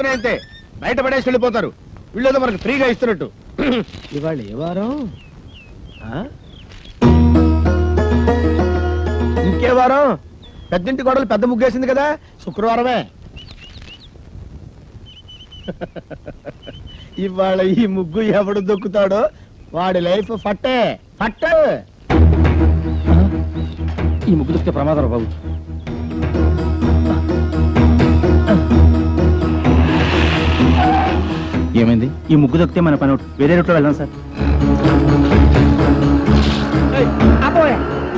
వస్తున్నాయి అంతే, బయట పడేసి వెళ్ళిపోతారు. వీళ్ళేదో మనకు ఫ్రీగా ఇస్తున్నట్టు. ఇవాళ ఏ వారం? ఇంకే వారం? పెద్దింటి గొడవలు పెద్ద ముగ్గేసింది కదా, శుక్రవారమే. ఇవాళ ఈ ముగ్గు ఎవడు దొక్కుతాడో వాడి లైఫ్ ఫట్టే ఫట్టే. ఈ ముగ్గు దొక్కితే ప్రమాదం బాబు. ఏమైంది? ఈ ముగ్గు దొక్కితే మన పని వేరే రూట్లో వెళ్దాం సార్.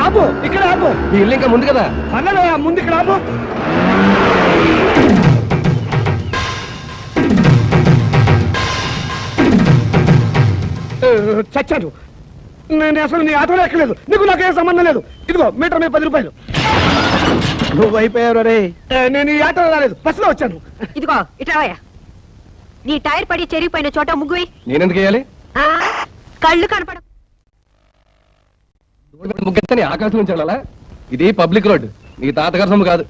ఆపు, ఇక్కడ ఆపు. మీ ఇల్లు ఇంకా ముందు కదా. పర్లేదా, ముందు ఇక్కడ ఆపు. చచ్చాను నేను, అసలు నీ ఆటోలో ఎక్కలేదు. నీకు నాకేం సంబంధం లేదు. ఇదిగో మీటర్ మీద 10 రూపాయలు. నువ్వు అయిపోయావు రే. నేను ఈ ఆటోలో రాలేదు, బస్సులో వచ్చాను. ఇదిగో ఇట్రావయ్యా. నీ టైర్ పడి చెరిగిపోయిన చోట ముగ్గు. నేనెందుకు వేయాలి? కళ్ళు కనపడ ముగ్గెత్తని ఆకాశం నుంచి వెళ్ళాలా? ఇది పబ్లిక్ రోడ్, నీ తాతగారి సొమ్ము కాదు.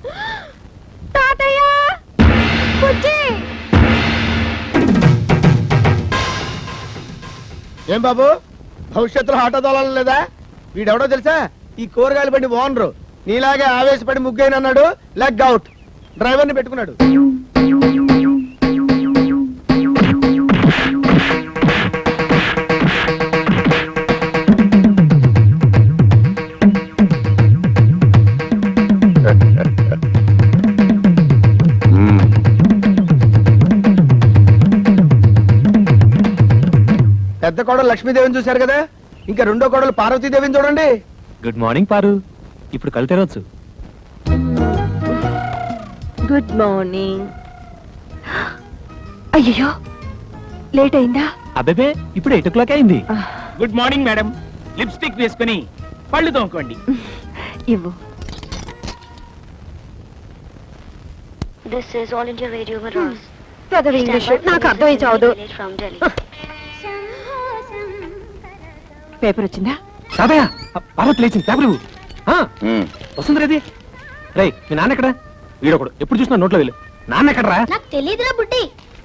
ఏం బాబు, భవిష్యత్తులో ఆటో దోళాలి లేదా? వీడెవడో తెలుసా? ఈ కూరగాయలు బండి ఓనరు. నీలాగే ఆవేశపడి ముగ్గైన అన్నాడు, లెగ్ అవుట్. డ్రైవర్ని పెట్టుకున్నాడు. పెద్ద కోడలు లక్ష్మీదేవిని చూశారు కదా, ఇంకా రెండో కోడలు పార్వతీదేవిని చూడండి. గుడ్ మార్నింగ్ పారు. ఇప్పుడు కళ్ళు తెరవచ్చు. Good morning. అయ్యో లేట్ అయిందా? అబ్బే ఇప్పుడు 8 o'clock అయింది. Good morning madam. లిప్స్టిక్ వేసుకుని పళ్ళు తోముకోండి. ఇవ్వు. This is All India Radio Madras. చదువు ఇంగ్లీష్ నాకు అర్థమై చావదు. పేపర్ వచ్చిందా? తాతయ్య, పార్వతి లేచింది. పేపర్ ఇవ్వు. వస్తుంది రేది. రే, మీ నాన్న ఎక్కడ? వీడొకడు ఎప్పుడు చూసినా నోట్లో వేలు. నాన్న ఎక్కడరా? నాకు తెలియదురా బుడ్డి.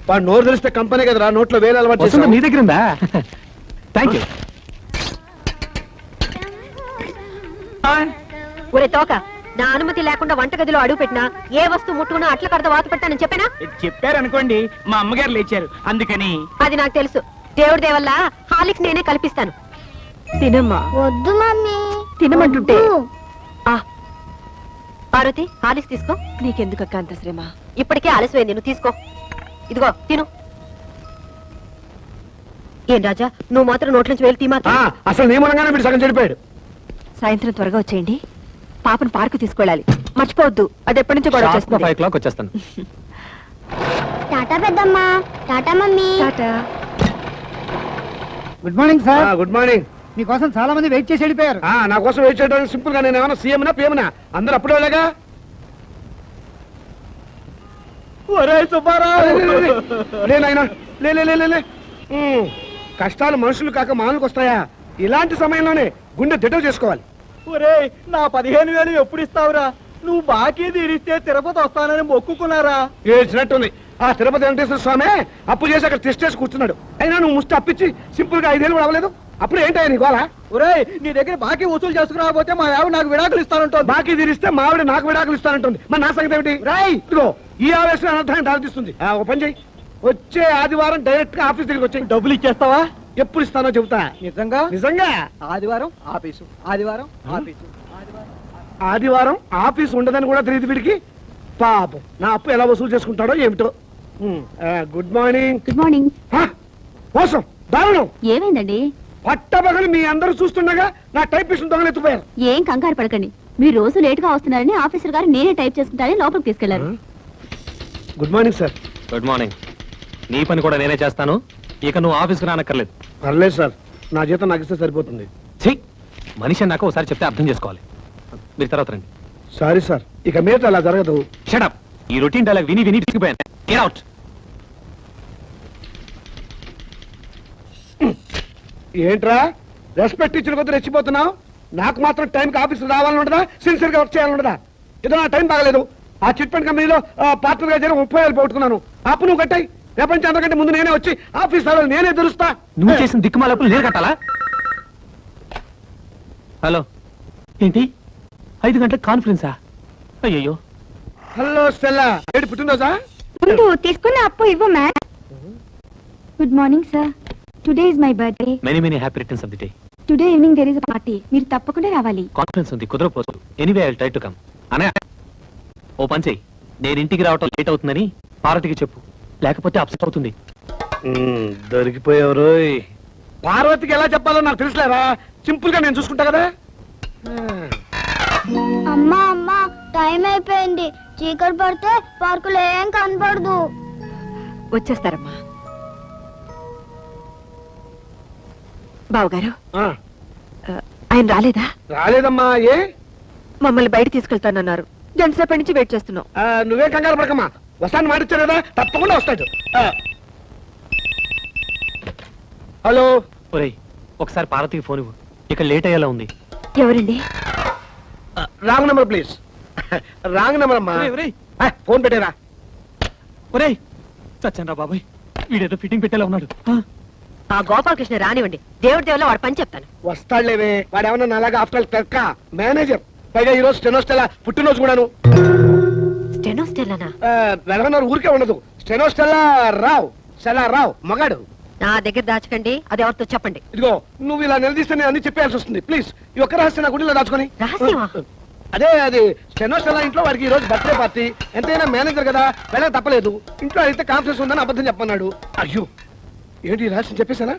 వాడు నోరు తెలిస్తే కంపెనీ కదరా, నోట్లో వేరే అలవాటు వస్తుంది. నీ దగ్గర ఉందా? Thank you. ఒరే తోక, నా అనుమతి లేకుండా వంటగదిలో అడుగు పెట్టినా ఏ వస్తువు ముట్టుకున్నా అట్ల కడత వాత పెట్టానని చెప్పానా? చెప్పారనుకోండి, మా అమ్మగారు లేచారు అందుకని. అది నాకు తెలుసు. దేవుడి దేవల్ల హాలిక్స్ నేనే కల్పిస్తాను. తినమ్మా. వద్దు మమ్మీ. తినమంటుంటే. పార్వతి, హాలిక్స్ తీసుకో. నీకెందుకక్క అంత శ్రమ? ఇప్పటికే ఆలస్యమైంది, నువ్వు తీసుకో. ఇదిగో తిను. ఏం రాజా, నువ్వు మాత్రం నోట్ల నుంచి వేలు తీమా. అసలు నియమంగానే వీడు సగం చెడిపోయాడు. సాయంత్రం త్వరగా వచ్చేయండి. పాపను పార్కు తీసుకెళ్ళాలి, మర్చిపోవద్దు. అది ఎప్పటి నుంచి కూడా 5 o'clock వచ్చేస్తాను. టాటా పెద్దమ్మా. Tata mummy. Tata. Good morning sir. Good morning. మీకోసం చాలా మంది వెయిట్ చేసి వెళ్ళిపోయారు. నా కోసం వెయిట్ చేయడానికి సింపుల్ గా నేను ఏమన్నా సీఎంనా పిఎంనా? అందరూ అప్పుడే వెళ్ళగా. కష్టాలు మనుషులు కాక మానులకు వస్తాయా? ఇలాంటి సమయంలోనే గుండె దిట్టలు చేసుకోవాలి. ఒరే, నా 15,000 ఎప్పుడు ఇస్తావురా? నువ్వు బాకీ తీరిస్తే తిరుపతి వస్తానని మొక్కుకున్నారా? ఏడ్చినట్టుంది. ఆ తిరుపతి వెంకటేశ్వర స్వామి అప్పు చేసి అక్కడ టెస్ట్ చేసి కూర్చున్నాడు. అయినా నువ్వు ముష్టి అప్పించి సింపుల్ గా 5 ఏళ్ళు కూడా అవ్వలేదు. అప్పుడు ఏంటయ్యా నీ గోలా? ఒరే, నీ దగ్గర బాకీ వసూలు చేసుకురాకపోతే మా ఆవిడ నాకు విడాకులు ఇస్తానంటుంది. బాకీ తీరిస్తే మా ఆవిడ నాకు విడాకులు ఇస్తానంటుంది. మరి నా సంగతి ఏమిటి? రాయ్, ఇదిగో ఈ ఆవేశం అనర్థాన్ని దారితీస్తుంది. ఒక పని చెయ్యి, వచ్చే ఆదివారం డైరెక్ట్ గా ఆఫీస్ దగ్గరికి వచ్చి డబ్బులు ఇచ్చేస్తావా? ఎప్పుడు ఇస్తానో చెబుతా. నిజంగా? నిజంగా. ఆదివారం ఆఫీసు, ఆదివారం ఆఫీసు. ఆదివారం ఆఫీస్ ఉండదని కూడా తెలియదు వీడికి. పాపం నా అప్పు ఎలా వసూలు చేసుకుంటాడో ఏమిటో. Good morning. Good morning. మోసం, దారుణం. ఏమైందండి? పట్టబగలు మీ అందరూ చూస్తుండగా నా టైపిస్ట్ దొంగలు ఎత్తుపోయారు. ఏం కంగారు పడకండి. మీరు రోజు లేట్ గా వస్తున్నారని ఆఫీసర్ గారు నేనే టైప్ చేసుకుంటారని లోపలికి తీసుకెళ్లారు. Good morning sir. Good morning. నీ పని కూడా నేనే చేస్తాను. ఇక నువ్వు ఆఫీస్కి రానక్కర్లేదు. పర్లేదు సార్, నా జీతం నాకు ఇస్తే సరిపోతుంది. మనిషి అన్నాక ఒకసారి చెప్తే అర్థం చేసుకోవాలి. మీరు తర్వాత రండి. సారీ సార్, ఇక మీద అలా జరగదు. Shut up. ఈ రొటీన్ డైలాగ్ విని విని తీసుకుపోయాను. Get out. ఏంట్రా రెస్పెక్ట్ ఇచ్చిన కొద్ది రెచ్చిపోతున్నావు? నాకు మాత్రం టైంకి ఆఫీస్ రావాలని ఉండదా? సిన్సియర్ గా వర్క్ చేయాలని ఉండదా? ఏదో నా టైం బాగలేదు, ఆ చిట్ ఫండ్ కంపెనీలో పార్ట్నర్ గా చేరి 30,000 పోగొట్టుకున్నాను. అప్పు నువ్వు కట్టాయి. రేపటి నుంచి అందరికంటే ముందు నేనే వచ్చి ఆఫీస్ నేనే తెలుస్తా. నువ్వు చేసిన దిక్కుమాలప్పుడు నేను కట్టాలా? హలో, ఏంటి 5 గంటలకు కాన్ఫరెన్సా? అయ్యయ్యో. హలో స్టెల్లా, ఏంటి పుట్టినరోజా? ముందు తీసుకున్న అప్పు ఇవ్వు ma'am. Good morning sir. Today is my birthday. Many many happy returns of the day. Today evening there is party. మీరు తప్పకుండా రావాలి. కాన్ఫరెన్స్ ఉంది, కుదరపోదు. Anyway I will try to come. అనే ఓ పని చెయ్యి, నేను ఇంటికి రావటం లేట్ అవుతుందని పార్వతికి చెప్పు, లేకపోతే అప్సెట్ అవుతుంది. దొరికిపోయావు. పార్వతికి ఎలా చెప్పాలో నాకు తెలుసులేరా. సింపుల్ గా నేను చూసుకుంటా కదా. అమ్మా అమ్మా, టైం అయిపోయింది. చీకటి పడితే పార్కులో ఏం కనపడదు. వచ్చేస్తారమ్మా. బావగారు, ఆ, ఆయన రాలేదా? రాలేదమ్మా. ఏ మమ్మల్ని బయట తీసుకెళ్తానన్నారు. గంట సేపటి నుంచి వెయిట్ చేస్తున్నాం. నువ్వే కంగారు పడకమ్మా. వస్తాను మాట ఇచ్చాడు కదా, తప్పకుండా వస్తాడు. హలో. ఒరేయ్, ఒకసారి పార్వతికి ఫోన్ ఇవ్వు, ఇక లేట్ అయ్యేలా ఉంది. ఎవరండి? Wrong number please. Wrong number అమ్మా. ఫోన్ పెట్టేరా. ఒరేయ్, చచ్చాను రా బాబాయ్, వీడేదో ఫిట్టింగ్ పెట్టేలా ఉన్నాడు. ఆ గోపాలకృష్ణ రానివ్వండి, దేవుడి దేవుళ్ళ వాడు పని చెప్తాను. వస్తాడులేవే, వాడు ఏమన్నా నాలాగా ఆఫ్టర్ క్లర్క్ మేనేజర్. పైగా ఈ రోజు స్టెనోస్టెలా పుట్టినరోజు కూడాను. స్టెనోస్టెల్లానా? వెలగన్నారు ఊరికే ఉండదు. స్టెనోస్టెలా రావు, స్టెలా రావు మగాడు. నా దగ్గర దాచకండి, అది ఎవరితో చెప్పండి. ఇదిగో, నువ్వు ఇలా నిలదీస్తే నేను అన్ని చెప్పేయాల్సి వస్తుంది. ప్లీజ్, ఈ ఒక్క రహస్యం నా గుడిలో దాచుకొని. రహస్యమా? అదే అది స్టెనోస్టెలా ఇంట్లో వాడికి ఈ రోజు బర్త్డే పార్టీ. ఎంతైనా మేనేజర్ కదా, వెళ్ళక తప్పలేదు. ఇంట్లో అయితే కాన్ఫరెన్స్ ఉందని అబద్ధం చెప్పన్నాడు. అయ్యో, ఏంటి ఈ రహస్యం చెప్పేశానా?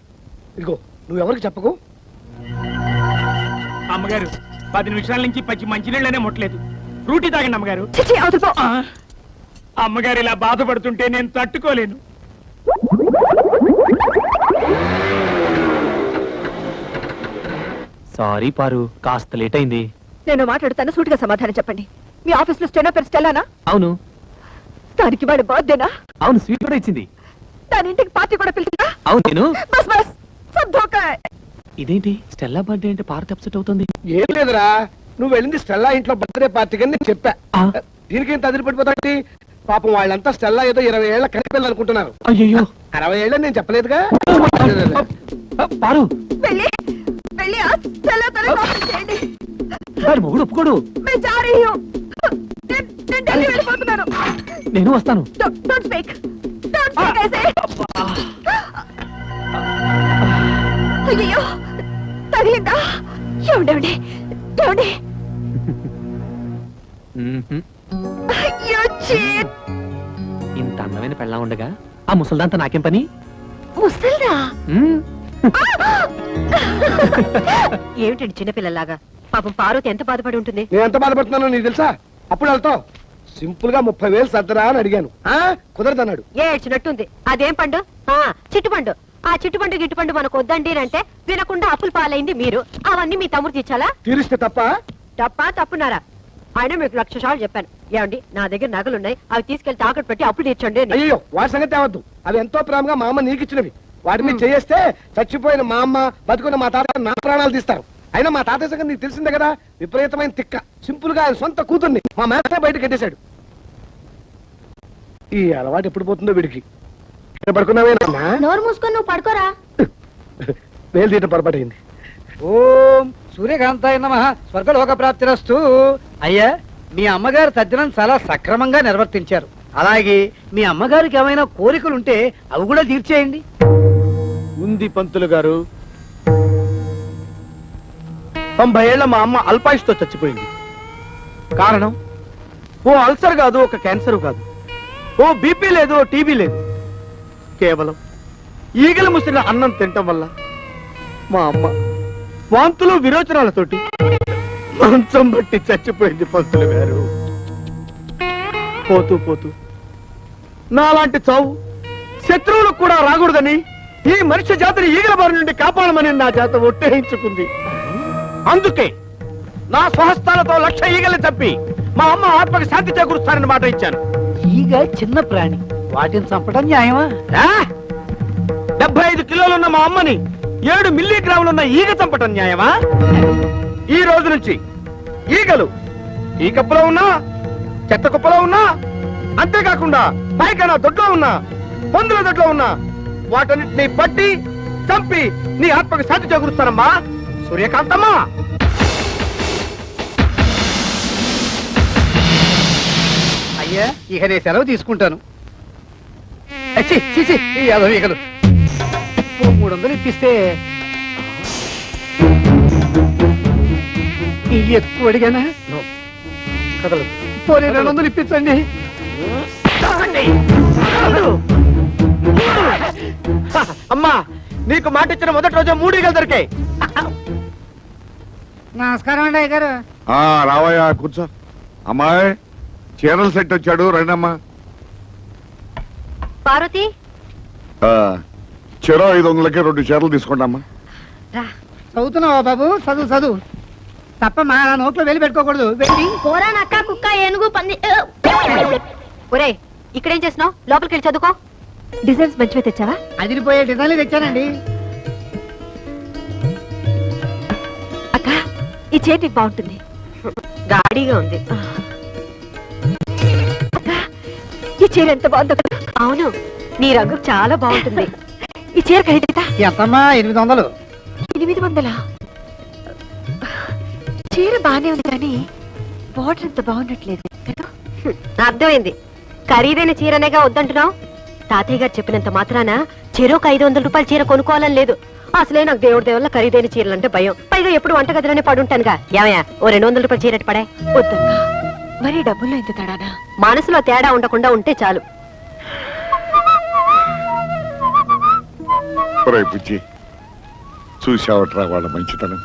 ఇదిగో, నువ్వు ఎవరికి చెప్పకు. అమ్మగారు 10 నిమిషాల నుంచి పచ్చి మంచినీళ్ళనే ముట్టలేదు. ఫ్రూటీ తాగండి అమ్మగారు. చిచి, అవతల పో. అమ్మగారు ఇలా బాధపడుతుంటే నేను తట్టుకోలేను. సారీ పారు, కాస్త లేట్ అయింది. నేను మాట్లాడుతాను, సూటిగా సమాధానం చెప్పండి. మీ ఆఫీస్ లో స్టెనో పేరు స్టెల్లానా? అవును. దానికి వాడి బర్త్డేనా? అవును, స్వీట్ కూడా ఇచ్చింది. దాని ఇంటికి పార్టీ కూడా పిలిచిందా? అవును. నేను బస్ బస్, సబ్ ధోకా. ఇదేంటి స్టెల్లా బర్త్డే అంటే పార్వతి అప్సెట్ అవుతుంది? ఏం లేదురా, నువ్వు వెళ్ళింది స్టెల్లా ఇంట్లో బర్త్డే పార్టీకి అని నేను చెప్పా. ఆ. దీనికేం తదిరి పడిపోతాంటి? పాపం వాళ్ళంతా స్టెల్లా ఏదో 20 ఏళ్ల కనిపిల్లని అనుకుంటున్నారు. అయ్యో. 60 ఏళ్ళని నేను చెప్పలేదుగా. పారు, వెళ్ళి వెళ్ళి ఆ స్టెల్లాతో కాల్ చేయండి. వాడి మొగుడు ఒప్పుకోడు. मैं जा रही हूं. నేను ఢిల్లీ వెళ్ళిపోతున్నాను. నేను వస్తాను. డోంట్ స్పీక్ ऐसे. అయ్యో, తగిలిందా? ఏమండి ఏమండి? అయ్యో, చీట్. ఇంత అందమైన పెళ్ళా ఉండగా ఆ ముసల్దాంతా నాకేం పని? ముసల్దా? మ్మ్. ఏమిటండి చిన్నపిల్లలాగా? పాపం పార్వతి ఎంత బాధపడి ఉంటుంది. నేను ఎంత బాధపడుతున్నానో నీకు తెలుసా? అప్పుడు వెళ్తావు. సింపుల్ గా 30,000 సర్దరా అని అడిగాను. కుదరదన్నాడు. ఏడ్చినట్టుంది. అదేం పండు? చిట్టుపండు. ఆ చిట్టుపండు గిట్టుపండు మనకు వద్దండి అంటే వినకుండా అప్పులు పాలైంది మీరు. అవన్నీ మీ తమ్ముడు తీర్చాలా? తీరిస్తే తప్ప. తప్పున్నారా? ఆయన మీకు 1,00,000 సార్లు చెప్పాను. ఏమండి, నా దగ్గర నగలున్నాయి, అవి తీసుకెళ్లి తాకట్టు పెట్టి అప్పులు తీర్చండి అని. అయ్యో, వాడి సంగతి తేవద్దు. అవి ఎంతో ప్రేమగా మా అమ్మ నీకు ఇచ్చినవి. వాటి మీద చేస్తే చచ్చిపోయిన మా అమ్మ, బతుకున్న మా తాత నా ప్రాణాలు తీస్తారు. అయినా మా తాతయ్య సంగతి నీకు తెలిసిందే కదా, విపరీతమైన తిక్క. సింపుల్ గా ఆయన సొంత కూతుర్ని మా మేత బయట కట్టేశాడు. ఈ అలవాటు ఎప్పుడు పోతుందో వీడికి. ఇక్కడ పడుకున్నావేనా? నోరు మూసుకొని నువ్వు పడుకోరా. వేలు తీయటం పొరపాటైంది. ఓం సూర్యకాంతాయ నమః. స్వర్గలోక ప్రాప్తిరస్తు. అయ్యా, మీ అమ్మగారు తద్దినం చాలా సక్రమంగా నిర్వర్తించారు. అలాగే మీ అమ్మగారికి ఏమైనా కోరికలుంటే అవి కూడా తీర్చేయండి. ఉంది పంతులు గారు. 90 ఏళ్ల మా అమ్మ అల్పాయుష్తో చచ్చిపోయింది. కారణం ఓ అల్సర్ కాదు, ఒక క్యాన్సర్ కాదు, ఓ బీపీ లేదు, ఓ టీబీ లేదు. కేవలం ఈగలు ముసిన అన్నం తినటం వల్ల మా అమ్మ వాంతులు విరోచనాలతోటి మంచం బట్టి చచ్చిపోయింది పంతులు గారు. పోతూ పోతూ నాలాంటి చావు శత్రువులకు కూడా రాకూడదని ఈ మనిషి జాతిని ఈగల బారి నుండి కాపాడమని నా చేత ఒట్టేయించుకుంది. అందుకే నా స్వహస్తాలతో 1,00,000 ఈగల్ని చంపి మా అమ్మ ఆత్మకి శాంతి చేకూరుస్తానని మాట ఇచ్చాను. ఈగ చిన్న ప్రాణి, వాటిని చంపడం న్యాయమా? 75 కిలోలున్న మా అమ్మని 7 మిల్లీగ్రాములున్న ఈగ చంపటం న్యాయమా? ఈ రోజు నుంచి ఈగలు ఈ కప్పులో ఉన్నా చెత్త కుప్పలో ఉన్నా, అంతేకాకుండా పైకైనా దొడ్లో ఉన్నా, పందుల దొడ్లో ఉన్నా, వాటన్నిటిని పట్టి చంపి నీ ఆత్మకు శాంతి చేకూరుస్తానమ్మా సూర్యకాంతమ్మా. అయ్యా ఇక నేను సెలవు తీసుకుంటాను. ఛీ, ఛీ, ఛీ, ఈ యాదవీకలు. ఓ 300 ఇప్పిస్తే ఇవి ఎక్కువ అడిగానా? కదలదు. పోనీ 200 ఇప్పించండి. అమ్మా నీకు మాట ఇచ్చిన మొదటి రోజే 3 ఈగలు దొరికాయి. నమస్కారం అండి అయ్యగారు. రావయ్యా కూర్చో. అమ్మాయి చీరల సెట్ వచ్చాడు, రండమ్మా. పార్వతి చెరో 500కి 2 చీరలు తీసుకోండి అమ్మా. రా. చదువుతున్నావా బాబు? చదువు చదువు తప్ప మా నోట్లో వెళ్ళి పెట్టుకోకూడదు. వెళ్ళి కూర నక్క కుక్క ఏనుగు పంది ఒరేయ్ ఇక్కడేం చేస్తున్నావు? లోపలికి వెళ్ళి చదువుకో. డిజైన్స్ మంచిగా తెచ్చావా? అదిరిపోయే డిజైన్లు తెచ్చానండి. అక్క ఈ చీర నీకు బాగుంటుంది. గాడిగా ఉంది. అక్క ఈ చీర ఎంత బాగుంది. అవును నీ రంగు చాలా బాగుంటుంది. ఈ చీర ఖరీదా? ఎంతమ్మా? 800. 800? చీర బానే ఉంది కానీ బోర్డర్ అంత బాగున్నట్లేదు. అర్థమైంది. ఖరీదైన చీరనేగా వద్దంటున్నావు. తాతయ్య గారు చెప్పినంత మాత్రాన చెరోకు 500 రూపాయల చీర కొనుక్కోవాలని లేదు. అసలే నాకు దేవుడి దేవుళ్ళ ఖరీదైన చీరలంటే భయం. పైగా ఎప్పుడు వంటగదిలోనే పడుంటానుగా. ఏమయ్యా ఓ 200 రూపాయల చీర పడే. వద్దమ్మా మరి డబ్బుల్లో ఎంత తేడానా? మనసులో తేడా ఉండకుండా ఉంటే చాలు. పిచ్చి చూసావట్రా వాళ్ళ మంచితనం.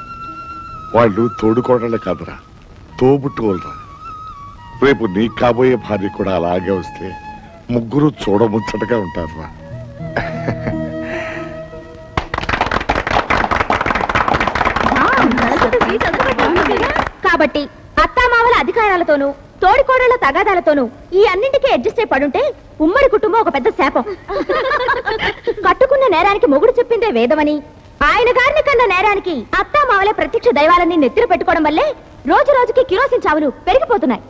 వాళ్ళు తోడుకోవడాలే కాదురా, తోబుట్టుకోలరా. రేపు నీకు కాబోయే భార్య కూడా అలాగే వస్తే ముగ్గురు చూడముచ్చటగా ఉంటారురా. కాబట్టి అత్తామామల అధికారాలతోనూ తోడికోడళ్ల తగాదాలతోనూ ఈ అన్నింటికీ అడ్జస్ట్ అయి పడుంటే ఉమ్మడి కుటుంబం ఒక పెద్ద శాపం. కట్టుకున్న నేరానికి మొగుడు చెప్పిందే వేదమని, ఆయన గారిని కన్న నేరానికి అత్తామామలే ప్రత్యక్ష దైవాలని నెత్తిన పెట్టుకోవడం వల్లే రోజు రోజుకి కిరోసిన్ చావులు పెరిగిపోతున్నాయి.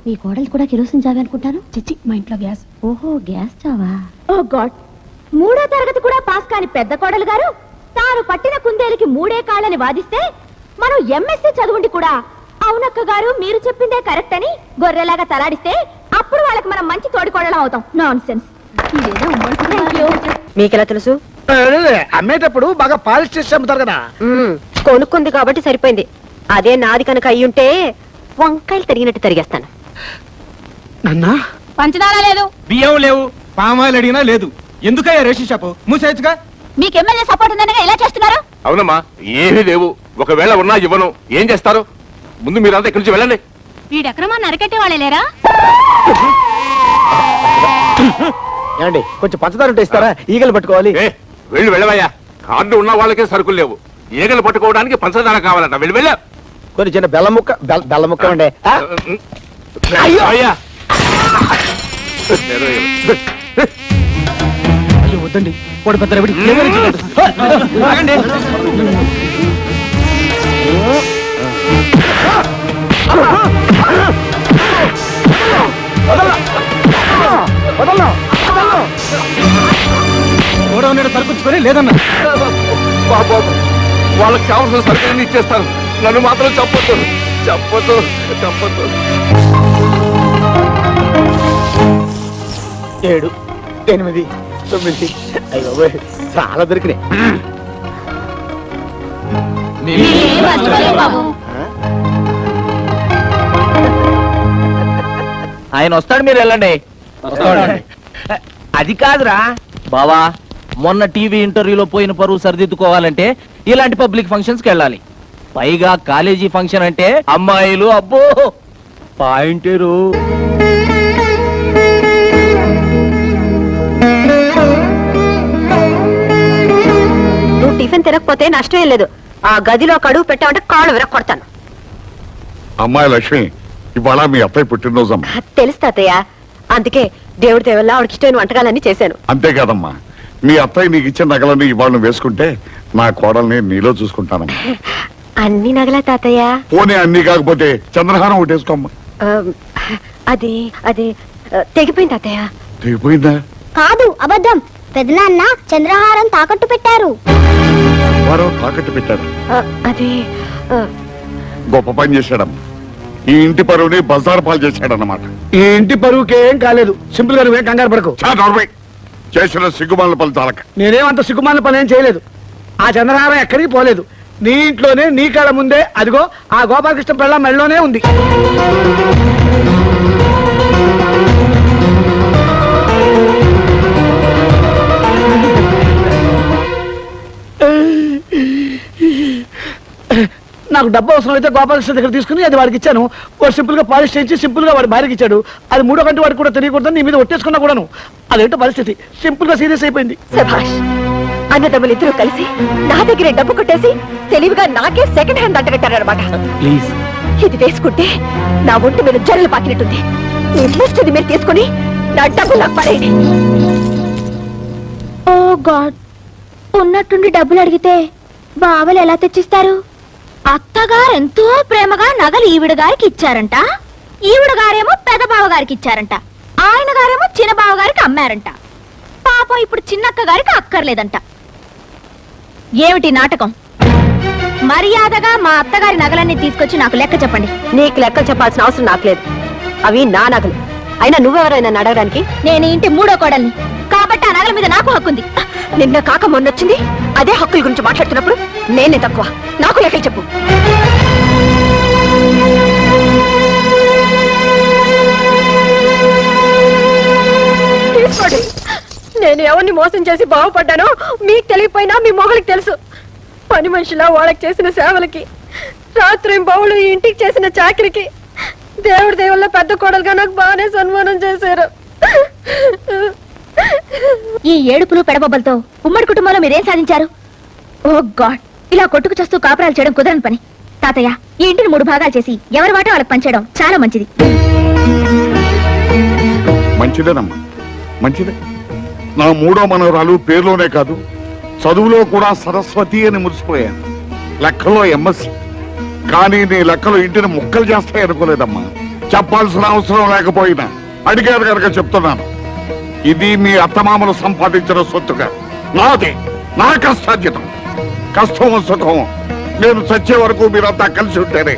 మీ కోడలు కూడా కిరోసిన్ చావే అనుకుంటాను. చిచ్చి మా ఇంట్లో గ్యాస్. ఓహో గ్యాస్ చావా. ఓ గాడ్. 3వ తరగతి కూడా పాస్ కాని పెద్ద కోడలు గారు తాను పట్టిన కుందేలికి 3 కాళ్ళని వాదిస్తే మనం ఎంఎస్సీ చదువుండి కూడా అవునక్క గారు మీరు చెప్పిందే కరెక్ట్ అని గొర్రెలాగా తలాడిస్తే అప్పుడు వాళ్ళకి మనం మంచి తోడికోడలం అవుతాం. Non sense. మీకెలా తెలుసు? అమ్మేటప్పుడు బాగా పాలిష్ చేసి అమ్ముతారు కదా. కొనుక్కుంది కాబట్టి సరిపోయింది. అదే నాది కనుక అయ్యుంటే వంకాయలు తరిగినట్టు తరిగేస్తాను. నన్నా పంచదార లేదు, బియ్యం లేవు, పామాయిల్ అడిగినా లేదు. ఎందుకయ్యా రేషన్ షాపు మూసేయచ్చుగా? మీకు ఎమ్మెల్యే సపోర్ట్ ఉందనగా ఎలా చేస్తున్నారు? అవునమ్మా ఏమీ లేవు. ఒకవేళ ఉన్నా ఇవ్వను. ఏం చేస్తారు? ముందు మీరంతా ఇక్కడి నుంచి వెళ్ళండి. వీడెక్కడమా నరకెట్టే వాళ్ళే లేరా? ఏమండి కొంచెం పంచదార ఉంటే ఇస్తారా? ఈగలు పట్టుకోవాలి. వెళ్ళవయ్యా. కార్డు ఉన్న వాళ్ళకే సరుకులు లేవు. ఈగలు పట్టుకోవడానికి పంచదార కావాలట. వెళ్ళా. కొన్ని చిన్న బెల్లం ముక్క బెల్లం ముక్క ఉండే. అయ్యా అయ్యో వద్దండి, వాడు పెద్ద రవిడి. ఆగండి. గోడౌన్ సరుకుంచుకొని లేదన్నా. బాబు వాళ్ళకి కావాల్సిన సరుకులన్నీ ఇచ్చేస్తాను. నన్ను మాత్రం చెప్పొద్దు, చెప్పొద్దు, చెప్పొద్దు. 7, 8, 9 అయ్యో చాలా దొరికినాయి. ఆయన వస్తాడు, మీరు వెళ్ళండి. అది కాదురా బావా, మొన్న టీవీ ఇంటర్వ్యూలో పోయిన పరువు సరిదిద్దుకోవాలంటే ఇలాంటి పబ్లిక్ ఫంక్షన్స్ కి వెళ్ళాలి. పైగా కాలేజీ ఫంక్షన్ అంటే అమ్మాయిలు, అబ్బో పాయింటేరు. నువ్వు టిఫిన్ తినకపోతే నష్టం ఏం లేదు. ఆ గదిలో కడుగు పెట్టామంటే కాళ్ళు విరక్కొడతాను. అమ్మాయి లక్ష్మి, ఇవాళ మీ అత్తయ్య పుట్టినరోజమ్మా. తెలుసు తాతయ్య. అందుకే దేవుడి దేవల్ల ఆవిడకి ఇష్టమైన వంటకాలన్నీ చేశాను. అంతేకాదమ్మా, మీ అత్తయ్య నీకు ఇచ్చిన నగలన్నీ ఇవాళ నువ్వు వేసుకుంటే నా కోడల్ని నీలో చూసుకుంటానమ్మా. అన్ని నగలా తాతయ్య? పోనీ అన్ని కాకపోతే చంద్రహారం ఒకటేసుకోమ్మా. అది అది తెగిపోయింది తాతయ్య. తెగిపోయిందా? కాదు, అబద్ధం. పెదనాన్న చంద్రహారం తాకట్టు పెట్టారు. వారు తాకట్టు పెట్టారు. అది గొప్ప పని చేశాడమ్మా. ఈ ఇంటి పరువుని బజార్ పాలు చేశాడన్నమాట. ఈ ఇంటి పరువుకి ఏం కాలేదు. సింపుల్ గా నువ్వేం కంగారు పడకు. చేసిన సిగ్గుమాల పలు చాలక. నేనేమంత సిగ్గుమాల పని ఏం చేయలేదు. ఆ చంద్రహారం ఎక్కడికి పోలేదు. నీ ఇంట్లోనే నీ కళ్ళ ముందే అదిగో ఆ గోపాలకృష్ణ పెళ్ళ మెళ్ళలోనే ఉంది. నాకు డబ్బు అవసరం అయితే గోపాలకృష్ణ దగ్గర తీసుకుని అది వాడికి ఇచ్చాను. వాడు సింపుల్ గా పాలిష్ చేయించి సింపుల్ గా వాడి భార్యకి ఇచ్చాడు. అది మూడో గంట వాడికి కూడా తెలియకూడదని నీ మీద ఒట్టేసుకున్నా కూడాను. అదేంటో పరిస్థితి సింపుల్ గా సీరియస్ అయిపోయింది. సభాష్, అన్నదమ్ములు ఇద్దరు కలిసి నా దగ్గరే డబ్బు కొట్టేసి తెలివిగా నాకే సెకండ్ హ్యాండ్ అంటగట్టారనమాట. ప్లీజ్ ఇది వేసుకుంటే నా ఒంటి మీద జరలు పాకినట్టుంది. ఈ లిస్ట్ ఇది మీరు తీసుకుని నా డబ్బు నాకు పడేయండి. ఓ గాడ్, ఉన్నట్టుండి డబ్బులు అడిగితే బావలు ఎలా తెచ్చిస్తారు? అత్తగారు ఎంతో ప్రేమగా నగలు ఈవిడ గారికి ఇచ్చారంట. ఈవిడ గారేమో పెద్ద బావ గారికి ఇచ్చారంట. ఆయన గారేమో చిన్న బావ గారికి అమ్మారంట. పాపం ఇప్పుడు చిన్నక్క గారికి అక్కర్లేదంట. ఏమిటి నాటకం? మర్యాదగా మా అత్తగారి నగలన్నీ తీసుకొచ్చి నాకు లెక్క చెప్పండి. నీకు లెక్కలు చెప్పాల్సిన అవసరం నాకు లేదు. అవి నా నగలు. అయినా నువ్వెవరైనా అడగడానికి? నేను ఇంటి మూడో కోడల్ని కాబట్టి ఆ నగల మీద నాకు హక్కుంది. నిన్న కాక మొన్నొచ్చింది. అదే హక్కుల గురించి మాట్లాడుతున్నప్పుడు నేనే తక్కువ. నాకు లెక్కలు చెప్పు. తీసుకోండి. నేను ఎవరిని మోసం చేసి బాగుపడ్డానో మీకు తెలియపోయినా మీ మొగలికి తెలుసు. పని మనిషిలా వాళ్ళకి చేసిన సేవలకి, రాత్రి బౌలు ఈ ఇంటికి చేసిన చాకరికి దేవుడి దేవుళ్ళ పెద్ద కోడలుగా నాకు బాగానే సన్మానం చేశారు. ఈ ఏడుపులు పెడబొబ్బలతో ఉమ్మడి కుటుంబంలో మీరేం సాధించారు? ఓ గాడ్, ఇలా కొట్టుకు చేస్తూ కాపురాలు చేయడం కుదరని పని. తాతయ్య, ఈ ఇంటిని 3 భాగాలు చేసి ఎవరి వాటో వాళ్ళకి పంచేయడం చాలా మంచిది. మంచిదేనమ్మా, మంచిదే. నా మూడో మనవరాలు పేరులోనే కాదు చదువులో కూడా సరస్వతి అని మురిసిపోయాను. లెక్కలో ఎంఎస్సి. కానీ నీ లెక్కలు ఇంటిని ముక్కలు చేస్తాయి అనుకోలేదమ్మా. చెప్పాల్సిన అవసరం లేకపోయినా అడిగారు కనుక చెప్తున్నాను. ఇది మీ అత్తమామలు సంపాదించిన సొత్తుగా నాది, నా కష్టార్జితం. కష్టం సుఖం నేను చచ్చే వరకు మీరంతా కలిసి ఉంటేనే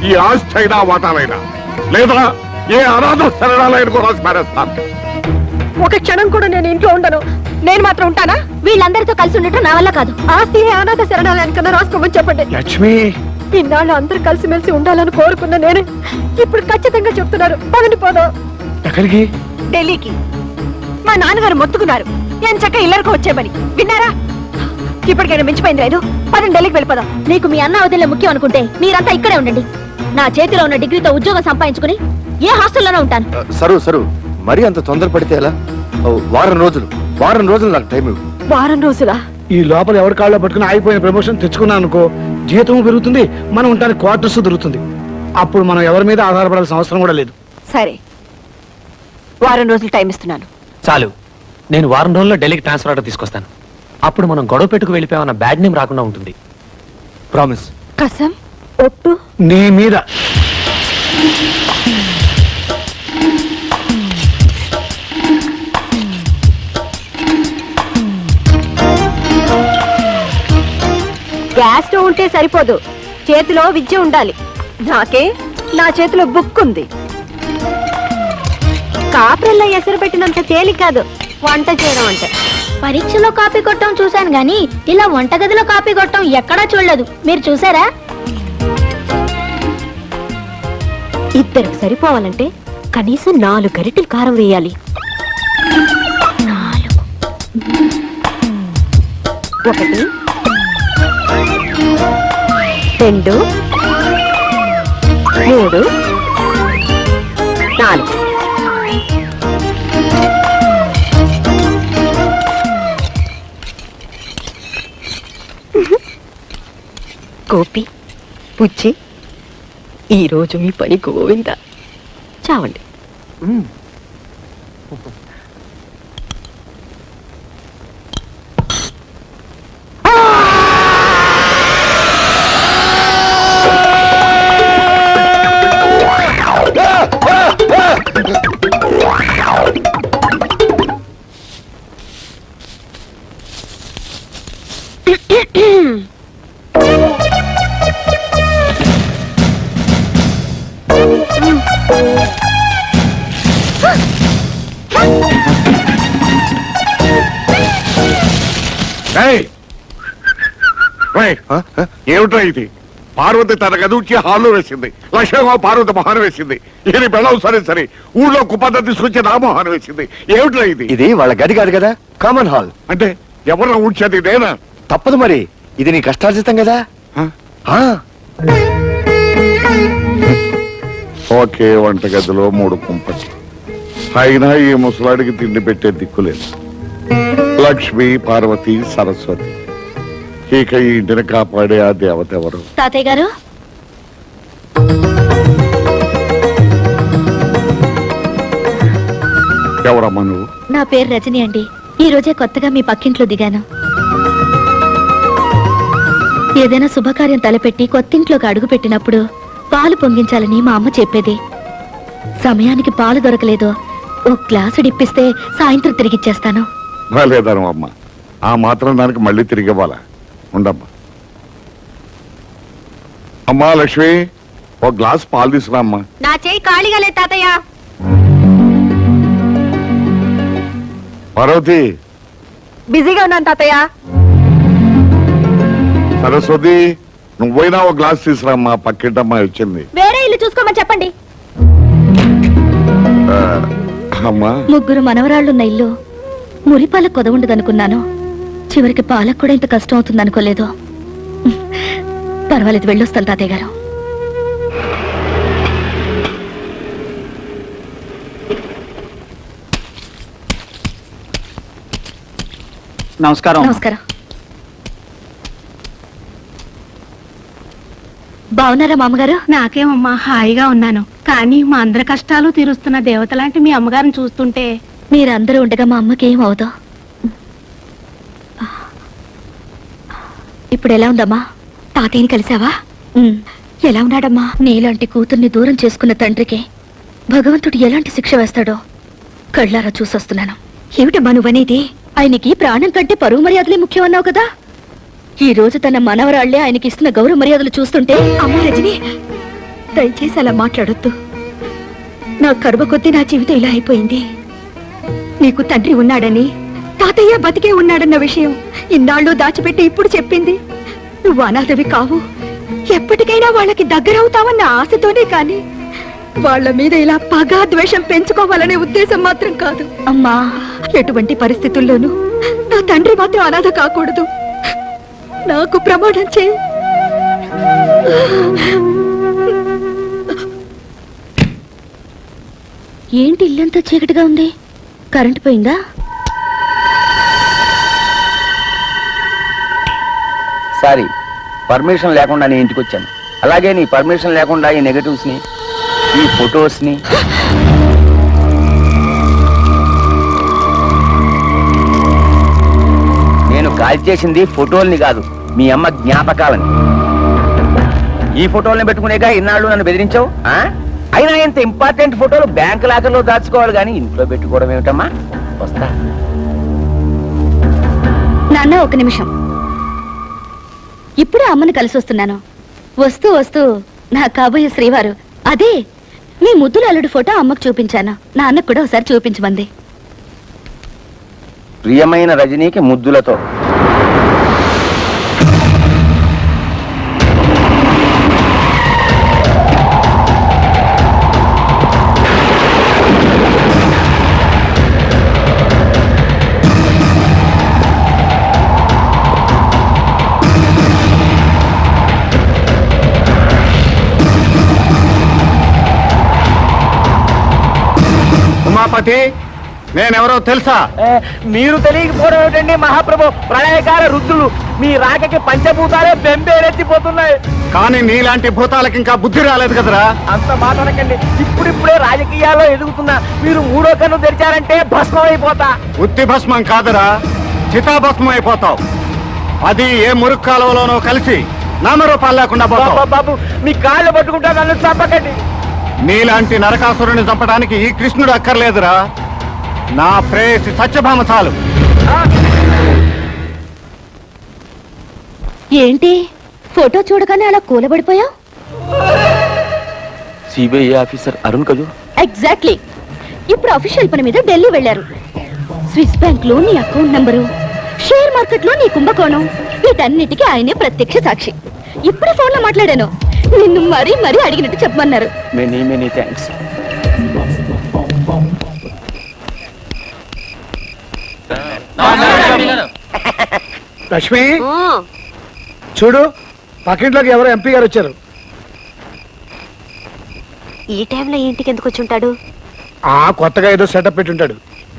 ఈ ఆస్తి అయినా వాటాలైనా, లేదా ఏ అనాథ శరణాలైన కూడా స్మరిస్తాను. ఒక క్షణం కూడా నేను ఇంట్లో ఉండను. నేను మాత్రం ఉంటానా? వీళ్ళందరితో కలిసి ఉండటం నా వల్ల కాదు. ఆస్తి అనాథ శరణాలయానికన్నా రాసుకోమని చెప్పండి. లక్ష్మి, ఇన్నాళ్ళు అందరూ కలిసిమెలిసి ఉండాలని కోరుకున్న నేను ఇప్పుడు ఖచ్చితంగా చెప్తున్నారు. పదని పోదాం. ఎక్కడికి? ఢిల్లీకి. మా నాన్నగారు మొత్తుకున్నారు ఎంచక్క ఇల్లరికి వచ్చేమని. విన్నారా? ఇప్పటికైనా మించిపోయింది లేదు. పదని ఢిల్లీకి వెళ్ళిపోదాం. నీకు మీ అన్న వదిలే ముఖ్యం అనుకుంటే మీరంతా ఇక్కడే ఉండండి. నా చేతిలో ఉన్న డిగ్రీతో ఉద్యోగం సంపాదించుకుని ఏ హాస్టల్లోనే ఉంటాను. సరు మరీ అంత తొందరపడితే ఎలా? వారం రోజులు నాకు టైం ఇవ్వు. వారం రోజులా? ఈ లోపల ఎవరి కాళ్ళలో పట్టుకుని ఆగిపోయిన ప్రమోషన్ తెచ్చుకున్నాను అనుకో, జీతం పెరుగుతుంది, మనం ఉండడానికి క్వార్టర్స్ దొరుకుతుంది. అప్పుడు మనం ఎవరి మీద ఆధారపడాల్సిన అవసరం కూడా లేదు. సరే, వారం రోజులు టైం ఇస్తున్నాను. చాలు. నేను వారం రోజుల్లో ఢిల్లీకి ట్రాన్స్ఫర్ ఆర్డర్ తీసుకొస్తాను. అప్పుడు మనం గొడవ పెట్టుకు వెళ్ళిపోయామన్న బ్యాడ్ నేమ్ రాకుండా ఉంటుంది. ప్రామిస్. కసం ఒట్టు. నీ మీద. గ్యాస్ స్టవ్ ఉంటే సరిపోదు, చేతిలో విద్య ఉండాలి. నాకే నా చేతిలో బుక్ ఉంది. కాపురల్లో ఎసరు పెట్టినంత తేలిక కాదు వంట చేయడం అంటే. పరీక్షలో కాపీ కొట్టడం చూశాను గాని ఇలా వంటగదిలో కాపీ కొట్టడం ఎక్కడా చూడలేదు. మీరు చూసారా? ఇద్దరికి సరిపోవాలంటే కనీసం 4 గరిటెలు కారం వేయాలి. 1 2 3 4. గోపి, పుచ్చి, ఈరోజు మీ పని గోవిందా. చావండి. ఏమిట్రా ఇది? పార్వతి తన గదుచి హాల్లో వేసింది, లక్ష్మమ్మ పార్వతి మొహాన వేసింది, ఇది బెళ్ళం సరే సరే ఊళ్ళో కుప్పంతా తీసుకొచ్చి నా మొహాన వేసింది. ఏమిట్రా ఇది? ఇది వాళ్ళ గది కాదు కదా, కామన్ హాల్. అంటే ఎవరు ఊడ్చేది నేనా? తప్పదు మరి, ఇది నీ కష్టార్జితం కదా. ఒకే వంటగదిలో 3 కుంపటి, అయినా ఈ ముసలాడికి తిండి పెట్టే దిక్కులేదు. లక్ష్మి, పార్వతి, సరస్వతి, ఇక ఈ ఇంటిని కాపాడే ఆ దేవత ఎవరు? తాతయ్య గారు, ఎవరమ్మా నువ్వు? నా పేరు రజని అండి. ఈ రోజే కొత్తగా మీ పక్కింట్లో దిగాను. ఏదైనా శుభకార్యం తలపెట్టి కొత్తింట్లోకి అడుగు పెట్టినప్పుడు పాలు పొంగించాలని మా అమ్మ చెప్పేది. సమయానికి పాలు దొరకలేదు, ఓ గ్లాసు డిప్పిస్తే సాయంత్రం తిరిగిచ్చేస్తాను. లేదను అమ్మ, ఆ మాత్రం దానికి మళ్ళీ తిరిగి ఇవ్వాలా? ఉండమ్మా. అమ్మా లక్ష్మి, ఓ గ్లాస్ పాలు తీసుకురా అమ్మా. నా చేయి ఖాళీగా లేదు తాతయ్య. పార్వతి, బిజీగా ఉన్నాను తాతయ్య. సరస్వతి, నువ్వైనా ఓ గ్లాస్ తీసుకురామ్మా, పక్కింటమ్మా వచ్చింది. వేరే ఇల్లు చూసుకోమని చెప్పండి. అమ్మా, ముగ్గురు మనవరాళ్లున్న ఇల్లు మురిపాల కొదవుండదనుకున్నాను. చివరికి పాలకు కూడా ఇంత కష్టం అవుతుంది అనుకోలేదు. పర్వాలేదు, వెళ్ళొస్తాను తాతయ్య గారు. నమస్కారం. నమస్కారం. బాగున్నారా మామగారు? నాకేమమ్మా, హాయిగా ఉన్నాను. కానీ మా అందరి కష్టాలు తీరుస్తున్న దేవత లాంటి మీ అమ్మగారిని చూస్తుంటే. మీరందరూ ఉండగా మా అమ్మకి ఏం అవదో. ఇప్పుడు ఎలా ఉందమ్మా? తాతయ్యని కలిసావా? ఎలా ఉన్నాడమ్మా? నీలాంటి కూతుర్ని దూరం చేసుకున్న తండ్రికి భగవంతుడు ఎలాంటి శిక్ష వేస్తాడో కళ్ళారా చూసొస్తున్నాను. ఏమిటమ్మా నువ్వనేది? ఆయనకి ప్రాణం కంటే పరువు మర్యాదలే ముఖ్యం అన్నావు కదా. ఈ రోజు తన మనవరాళ్లే ఆయనకి ఇస్తున్న గౌరవ మర్యాదలు చూస్తుంటే. అమ్మ రజని, దయచేసి అలా మాట్లాడొద్దు. నా కర్మ కొద్దీ నా జీవితం ఇలా అయిపోయింది. నీకు తండ్రి ఉన్నాడని, తాతయ్య బతికే ఉన్నాడన్న విషయం ఇన్నాళ్ళు దాచిపెట్టి ఇప్పుడు చెప్పింది. నువ్వు అనాథవి కావు, ఎప్పటికైనా వాళ్ళకి దగ్గరవుతావన్న ఆశతోనే కాని వాళ్ళ మీద ఇలా పగ ద్వేషం పెంచుకోవాలనే ఉద్దేశం మాత్రం కాదు. అమ్మా, ఎటువంటి పరిస్థితుల్లోనూ నా తండ్రి మాత్రం అనాథ కాకూడదు. నాకు ప్రమాణం చేయి. ఏంటి ఇల్లంతా చీకటిగా ఉంది? కరెంటు పోయిందా? సారీ, పర్మిషన్ లేకుండా నీ ఇంటికి వచ్చాను. అలాగే నీ పర్మిషన్ లేకుండా ఈ నెగటివ్స్ ని, ఈ ఫొటోస్ ని నేను కాల్ చేసింది ఫోటోల్ని కాదు, మీ అమ్మ జ్ఞాపకాలని. ఈ ఫోటోల్ని పెట్టుకునేగా ఇన్నాళ్ళు నన్ను బెదిరించావు. అయినా ఇంత ఇంపార్టెంట్ ఫోటోలు బ్యాంక్ లాకర్లో దాచుకోవాలి కానీ ఇంట్లో పెట్టుకోవడం ఏమిటమ్మా? వస్తా. నాన్న, ఒక నిమిషం. ఇప్పుడే అమ్మని కలిసి వస్తున్నాను. వస్తూ వస్తూ నా కాబోయే శ్రీవారు, అదే మీ ముద్దుల అల్లుడు ఫోటో అమ్మకు చూపించాను. నాన్నకు కూడా ఒకసారి చూపించమంది. ప్రియమైన రజనీకి ముద్దులతో. ఉమాపతి, నేనెవరో తెలుసా? మీరు తెలియకపోవడం ఏమిటండి మహాప్రభు? ప్రళయకాల రుద్రులు, మీ రాకకి పంచభూతాలే బెంబేరెత్తిపోతున్నాయి. కానీ నీలాంటి భూతాలకి ఇంకా బుద్ధి రాలేదు కదరా. అంత మాట్లాడకండి. ఇప్పుడిప్పుడే రాజకీయాల్లో ఎదుగుతున్నా మీరు మూడో కన్ను తెరిచారంటే భస్మం అయిపోతా. ఉత్తి భస్మం కాదురా, చితాభస్మం అయిపోతావు. అది ఏ మురుగు కాలువలోనో కలిసి నామరూపాలు లేకుండా పోతావు. బాబు, మీ కాళ్ళు పట్టుకుంటా, నన్ను చంపకండి. నీలాంటి నరకాసురుని చంపడానికి ఈ కృష్ణుడు అక్కర్లేదురా, నా ప్రేయసి సత్యభామ చాలు. ఏంటి ఫోటో చూడగానే అలా కూలబడిపోయావు? సిబిఐ ఆఫీసర్ అరుణ్ కదూ? ఎగ్జాక్ట్లీ. ఇప్పుడు అఫీషియల్ పని మీద ఢిల్లీ వెళ్ళారు. స్విస్ బ్యాంక్ లో నీ అకౌంట్ నంబరు, షేర్ మార్కెట్ లో నీ కుంభకోణం, వీటన్నిటికీ ఆయనే ప్రత్యక్ష సాక్షి. ఇప్పుడే ఫోన్ లో మాట్లాడాను. నిన్ను మరీ మరీ అడిగినట్టు చెప్పమన్నారు. Many many thanks. లక్ష్మి చూడు, పక్కింట్లోకి ఎవరో ఎంపీ గారు వచ్చారు. ఈ టైంలో ఇంటికి ఎందుకు వచ్చి ఉంటాడు? కొత్తగా ఏదో సెటప్ పెట్టి ఉంటాడు.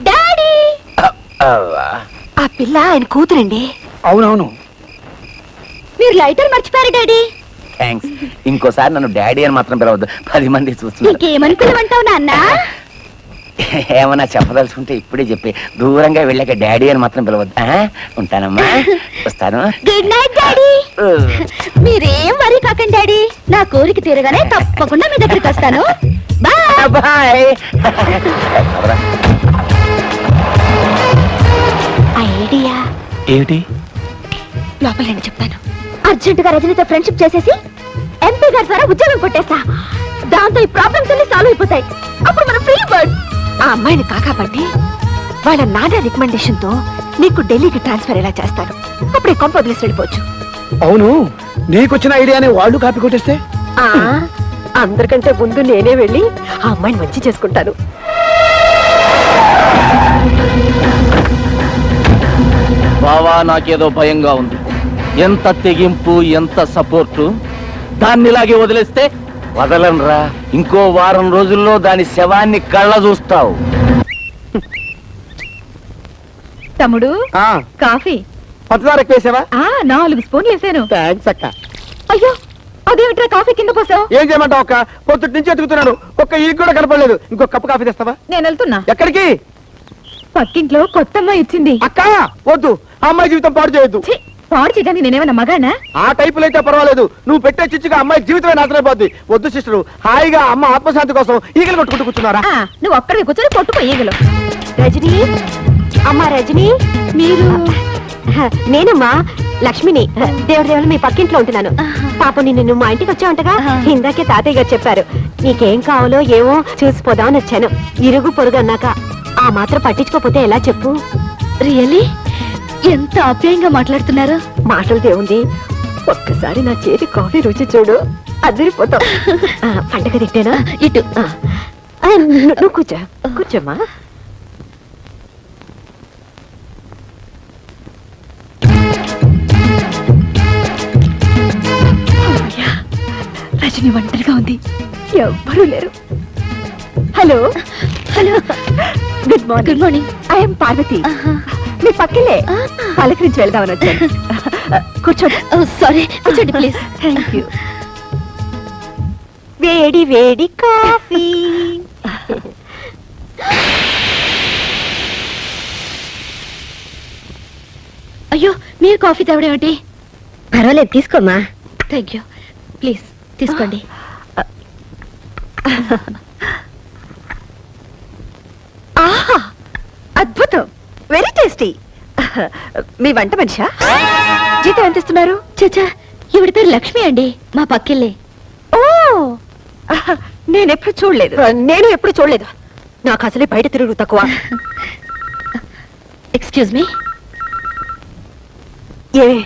డాడీ, ఆ పిల్ల ఆయన కూతురండి. అవునవును. మీరు లైటర్ మర్చిపోయారు డాడీ. థ్యాంక్స్. ఇంకోసారి నన్ను డాడీ అని మాత్రం పిలవద్దు, 10 మంది చూస్తున్నారు. ఇంకేమనుకున్నామంటావు నాన్న? ఏమన్నా చెప్పదలుచుకుంటే ఇప్పుడే చెప్పి దూరంగా వెళ్ళాక డాడీ అని మాత్రం పిలవద్దు. ఉంటానమ్మా, వస్తాను. Good night daddy. మీరేం వరీ కాకండి డాడీ, నా కోరిక తీరగానే తప్పకుండా మీ దగ్గరికి వస్తాను. Bye bye. ఐడియా ఏమిటి? లోపల నేను చెప్తాను. అర్జెంట్ గా రజనీతో ఫ్రెండ్షిప్ చేసేసి ఎంపీ గారి ద్వారా ఉద్యోగం కొట్టేస్తా. దాంతో ఈ ప్రాబ్లమ్స్ అన్ని సాల్వ్ అయిపోతాయి. అప్పుడు మనం ఫ్రీ బర్డ్. ఆ అమ్మాయిని కాకాపట్టి వాళ్ళ నాన్న రికమెండేషన్ తో నీకు ఢిల్లీకి ట్రాన్స్ఫర్ ఎలా చేస్తాను. అప్పుడే కొంప వదిలేసి వెళ్ళిపోవచ్చు. అవును, నీకొచ్చిన ఐడియాని వాళ్ళు కాపీ కొట్టేస్తే? అందరికంటే ముందు నేనే వెళ్ళి ఆ అమ్మాయిని మంచి చేసుకుంటాను. బావా, నాకేదో భయంగా ఉంది. ఎంత తెగింపు, ఎంత సపోర్టు. దాన్ని ఇలాగే వదిలేస్తే వదలనరా. ఇంకో వారం రోజుల్లో దాని శవాన్ని కళ్ళ చూస్తావు. తమ్ముడు, కాఫీ పంచదార ఎక్కువ వేసావా? 4 స్పూన్లు వేసాను. థ్యాంక్స్ అక్క. అయ్యో, అదేమిట్రా కాఫీ కింద పోసావు? ఏం చేయమంటావు అక్క? పొద్దుటి నుంచి ఎతుకుతున్నాను, ఒక్క ఈ కూడా కనపడలేదు. ఇంకో కప్పు కాఫీ తెస్తావా? నేను వెళ్తున్నా. ఎక్కడికి? పక్కింట్లో కొత్త అమ్మాయి ఇచ్చింది. అక్క వద్దు, ఆ అమ్మాయి జీవితం పాడు చేయొద్దు. పాడు చేయడానికి నేనేమన్నా మగానా? ఆ టైపులో అయితే పర్వాలేదు, నువ్వు పెట్టే చిచ్చుగా అమ్మాయి జీవితమే నాశనైపోద్ది. వద్దు సిస్టరు, హాయిగా అమ్మ ఆత్మశాంతి కోసం ఈగలు కొట్టుకుంటూ కూర్చున్నారా? నువ్వు ఒక్కడికి కూర్చొని కొట్టుకో ఈగలు. రజనీ, అమ్మా రజనీ, మీరు? నేనమ్మా లక్ష్మిని. దేవుడు మీ పక్కింట్లో ఉంటున్నాను. పాప నిన్ను మా ఇంటికి వచ్చావంటగా. ఇందాకే తాతయ్య గారు చెప్పారు. నీకేం కావాలో ఏమో చూసిపోదామని వచ్చాను. ఇరుగు పొరుగు అన్నాక ఆ మాత్రం పట్టించుకోపోతే ఎలా చెప్పు? రియల్లీ ఎంత ఆప్యాయంగా మాట్లాడుతున్నారు. మాటలు దేవుంది, ఒక్కసారి నా చేతి కాఫీ రుచి చూడు, అదిరిపోతావు. పండగ తిట్టేనా? ఇటు నువ్వు కూర్చోమ్మా. రజని ఒంటరిగా ఉంది, ఎవ్వరూ లేరు. Hello hello, good morning. Good morning. I'm Parvati. మీ పక్కలే పలకరించి వెళ్దామని వచ్చాను. కూర్చోండి. సారీ, కూర్చోండి ప్లీజ్. Thank you. వేడి వేడి కాఫీ. అయ్యో, మీరు కాఫీ తాగడేమిటి? పర్వాలేదు, తీసుకోమ్మా. Thank you. ప్లీజ్ తీసుకోండి. ఆహా, అద్భుతం, వెరీ టేస్టీ. మీ వంట మనిషా? జీతం ఎంత ఇస్తున్నారు? చచ్చా, ఈవిడ పేరు లక్ష్మి అండి, మా పక్కిల్లే. ఓ, నేనెప్పుడు చూడలేదు. నేను ఎప్పుడు చూడలేదు. నాకు అసలే బయట తిరుగు తక్కువ. Excuse me. ఏమే,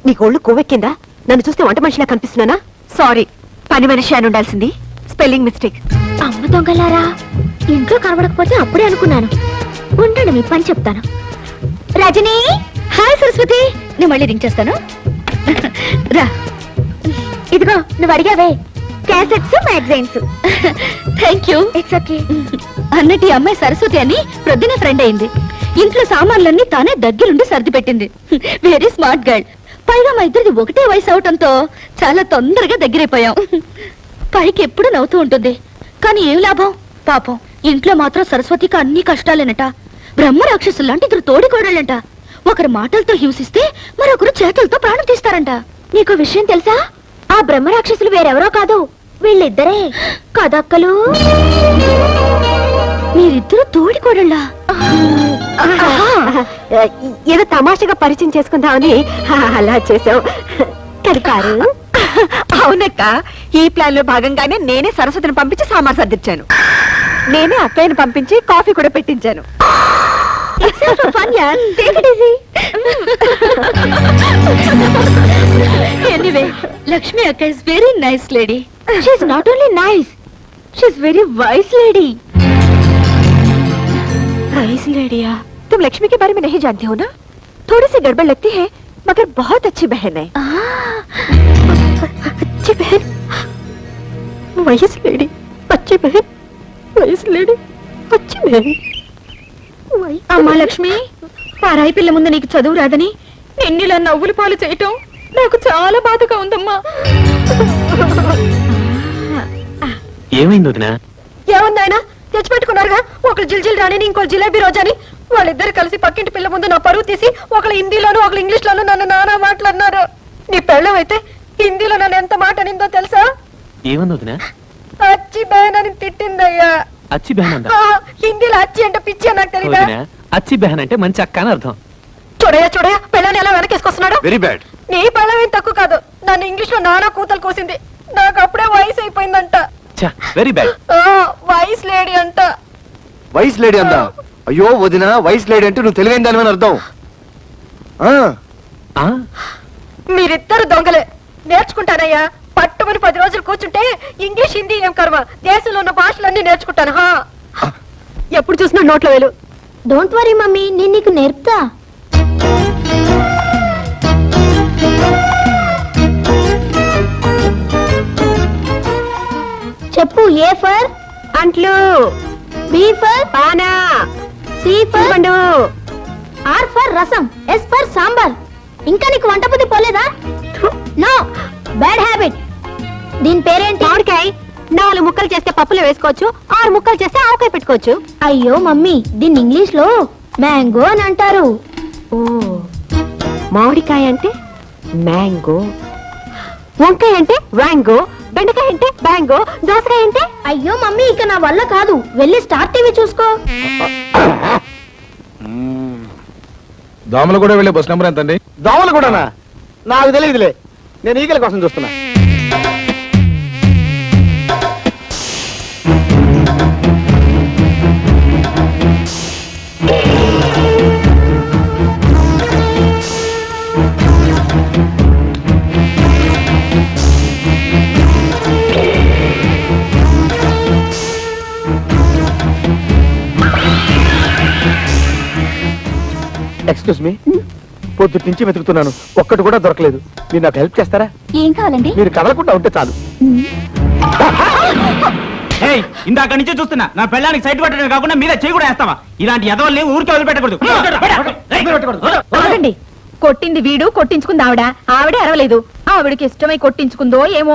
నీకు ఒళ్ళు కొవ్వెక్కిందా? నన్ను చూస్తే వంట మనిషిలా కనిపిస్తున్నానా? సారీ, పని మనిషి అని ఉండాల్సింది. Spelling mistake. అమ్మ దొంగలారా, ఇంట్లో కనబడకపోతే అప్పుడే అనుకున్నాను. ఉండండి, మీ పని చెప్తాను. రజనీ. హాయ్ సరస్వతి, నేను మళ్ళీ రింగ్ చేస్తాను. రా. ఇదిగో నువ్వు అడిగావే, cassettes magazines. Thank you. It's okay. అన్నట్టు ఈ అమ్మాయి సరస్వతి అని ప్రొద్దున ఫ్రెండ్ అయింది. ఇంట్లో సామాన్లన్నీ తానే దగ్గరుండి సర్ది పెట్టింది. Very smart girl. పైగా మా ఇద్దరిది ఒకటే వయసు అవటంతో చాలా తొందరగా దగ్గరైపోయాం. పైకి ఎప్పుడు నవ్వుతూ ఉంటుంది, కానీ ఏం లాభం పాపం. ఇంట్లో మాత్రం సరస్వతికి అన్ని కష్టాలేనట. బ్రహ్మ రాక్షసులు లాంటి ఇద్దరు తోడికోడళ్ళంట. ఒకరు మాటలతో హింసిస్తే మరొకరు చేతులతో ప్రాణం తీస్తారంట. నీకు విషయం తెలుసా? ఆ బ్రహ్మ రాక్షసులు వేరెవరో కాదు, వీళ్ళిద్దరే కదక్కలు. మీరిద్దరు తోడి కోడళ్ళా? ఏదో తమాషగా పరిచయం చేసుకుందామని అలా చేసావు కడతారు. అవునక్క, ఈ ప్లాన్ లో భాగంగానే నేనే సరస్వతిని పంపించి సామాన్ సర్దిచ్చాను. నేనే అక్కయ్యను పంపించి కాఫీ కూడా పెట్టించాను. ఎనీవే, లక్ష్మి అక్క is very nice lady. She is not only nice, she is very wise lady. Wise लेडिया, तुम लक्ष्मी के बारे में नहीं जानती हो ना? थोड़ी सी गड़बड़ लगती है मगर बहुत अच्छी बहन है. अच्छी बहन, वाइस लेडी, अच्छी बहन, वाइस लेडी, अच्छी बहन. అమ్మా లక్ష్మి, పారాయి పిల్ల ముందు నీకు చదువు రాదని నిన్నిలా నవ్వులు పాలు చేయటం నాకు చాలా బాధగా ఉందమ్మా. ఏమైంది వదినా? ఏముందాయనా, తెచ్చిపెట్టుకున్నారుగా, ఒకళ్ళు జిల్జిల్ రాణిని ఇంకోళ్ళు జిలేబీ రోజాని. వాళ్ళిద్దరు కలిసి పక్కింటి పిల్ల ముందు నా పరువు తీసి ఒకళ్ళు హిందీలోను ఒకళ్ళు ఇంగ్లీష్ లోను నన్ను నానా మాట్లాడినారు. నీ పెళ్ళం అయితే హిందీలో నన్ను ఎంత మాట అనిందో తెలుసా? ఏమైంది వదినా? అచ్చి బహన్ అని తిట్టిందయ్యా. అచ్చి బెహన్ అంట. హిందీలో అచ్చి అంటే పిచ్చి నాకు తెలియదా? వదినా, అచ్చి బెహన్ అంటే మంచి అక్క అని అర్థం. చూడయా పెళ్ళని ఎలా వెనకేసుకొస్తున్నాడు. Very bad. నీ పెళ్ళం ఏం తక్కువ కాదు, నన్ను ఇంగ్లీష్ లో నానా కూతలు కోసింది. నాకు అప్పుడే వయసు అయిపోయిందంట. Very bad. వయసు లేడీ అంట. వైస్ లేడీ అందా? అయ్యో వదిన, వైస్ లేడీ అంటే నువ్వు తెలివైన దానివని అర్థం. మీరిద్దరు దొంగలే. నేర్చుకుంటానయ్యా, పట్టుమని 10 రోజులు కూర్చుంటే ఇంగ్లీష్ హిందీ ఏం కర్మ, దేశంలో ఉన్న భాషలన్నీ నేర్చుకుంటాను. ఎప్పుడు చూసినా నోట్లో వేలు. డోంట్ వరీ మమ్మీ, నేను నీకు నేర్పుతా. చెప్పు. ఏ ఫర్ అంట్లు, బి ఫర్ పానా, సి ఫర్ పండు, R for rasam, S for sambar. ఇంకా నీకు వంట బుద్ధి పోలేదా? No, bad habit. దీని పేరేంటి? మామిడికాయ. 4 ముక్కలు చేస్తే పప్పులో వేసుకోవచ్చు, 6 ముక్కలు చేస్తే ఆవకాయ పెట్టుకోవచ్చు. అయ్యో మమ్మీ, దీన్ని ఇంగ్లీష్ లో మ్యాంగో అని అంటారు. ఓ, మామిడికాయ అంటే మ్యాంగో, వంకాయ అంటే వ్యాంగో, బెండకాయ అంటే బ్యాంగో, దోసకాయ అంటే. అయ్యో మమ్మీ, ఇక నా వల్ల కాదు, వెళ్ళి స్టార్ టీవీ చూసుకో. దోమలు కూడా వెళ్ళే బస్ నెంబర్ ఎంతండి? దోమలు కూడానా? నాకు తెలియదులే, నేను ఈగల కోసం చూస్తున్నా. ఎక్స్క్యూజ్ మీ, పొద్దుటి నుంచి వెతుకుతున్నాను, ఒక్కటి కూడా దొరకలేదు. మీరు నాకు హెల్ప్ చేస్తారా? ఏం కావాలండి? మీరు కదలకుండా ఉంటే చాలు. ఇందాక నుంచే చూస్తున్నా, నా పెళ్ళానికి సైట్ పెట్టడం కాకుండా మీద చేయి కూడా వేస్తావా? ఇలాంటి ఎదవల్ని ఊరికే వదిలిపెట్టకూడదు. ఆగండి, కొట్టింది వీడు, కొట్టించుకుంది ఆవిడ. ఆవిడే అరవలేదు, ఆవిడకి ఇష్టమై కొట్టించుకుందో ఏమో.